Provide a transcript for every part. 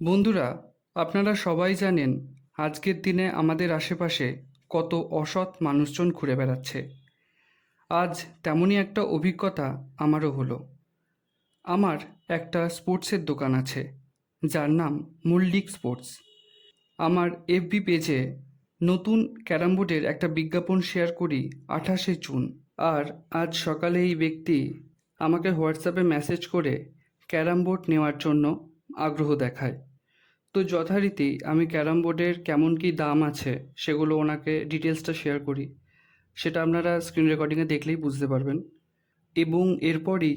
বন্ধুরা, আপনারা সবাই জানেন আজকের দিনে আমাদের আশেপাশে কত অসৎ মানুষজন ঘুরে বেড়াচ্ছে। আজ তেমনই একটা অভিজ্ঞতা আমারও হলো। আমার একটা স্পোর্টসের দোকান আছে, যার নাম মল্লিক স্পোর্টস। আমার এফবি পেজে নতুন ক্যারাম বোর্ডের একটা বিজ্ঞাপন শেয়ার করি 28শে জুন। আর আজ সকালে এই ব্যক্তি আমাকে হোয়াটসঅ্যাপে মেসেজ করে ক্যারাম বোর্ড নেওয়ার জন্য আগ্রহ দেখায়। তো যথারীতি আমি ক্যারাম বোর্ডের কেমন কী দাম আছে সেগুলো ওনাকে ডিটেলসটা শেয়ার করি। সেটা আপনারা স্ক্রিন রেকর্ডিংয়ে দেখলেই বুঝতে পারবেন। এবং এরপরই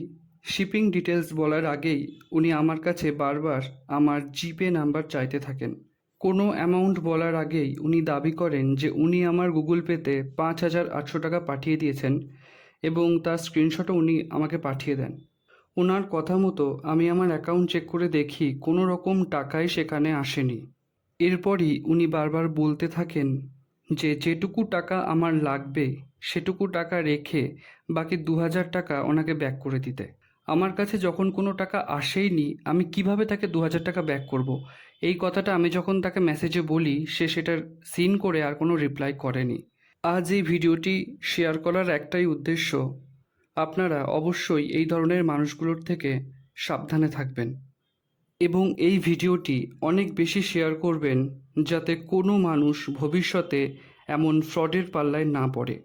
শিপিং ডিটেলস বলার আগেই উনি আমার কাছে বারবার আমার জিপে নাম্বার চাইতে থাকেন। কোনো অ্যামাউন্ট বলার আগেই উনি দাবি করেন যে উনি আমার গুগল পেতে 5,800 টাকা পাঠিয়ে দিয়েছেন এবং তার স্ক্রিনশটও উনি আমাকে পাঠিয়ে দেন। ওনার কথা মতো আমি আমার অ্যাকাউন্ট চেক করে দেখি কোনো রকম টাকাই সেখানে আসেনি। এরপরই উনি বারবার বলতে থাকেন যে যেটুকু টাকা আমার লাগবে সেটুকু টাকা রেখে বাকি 2,000 টাকা ওনাকে ব্যাক করে দিতে। আমার কাছে যখন কোনো টাকা আসেইনি, আমি কিভাবে তাকে 2,000 টাকা ব্যাক করব? এই কথাটা আমি যখন তাকে মেসেজে বলি, সে সেটার সিন করে আর কোনো রিপ্লাই করেনি। আজ এই ভিডিওটি শেয়ার করার একটাই উদ্দেশ্য, আপনারা অবশ্যই এই ধরনের মানুষগুলোর থেকে সাবধানে থাকবেন এবং এই ভিডিওটি অনেক বেশি শেয়ার করবেন যাতে কোনো মানুষ ভবিষ্যতে এমন ফ্রডের পাল্লায় না পড়ে।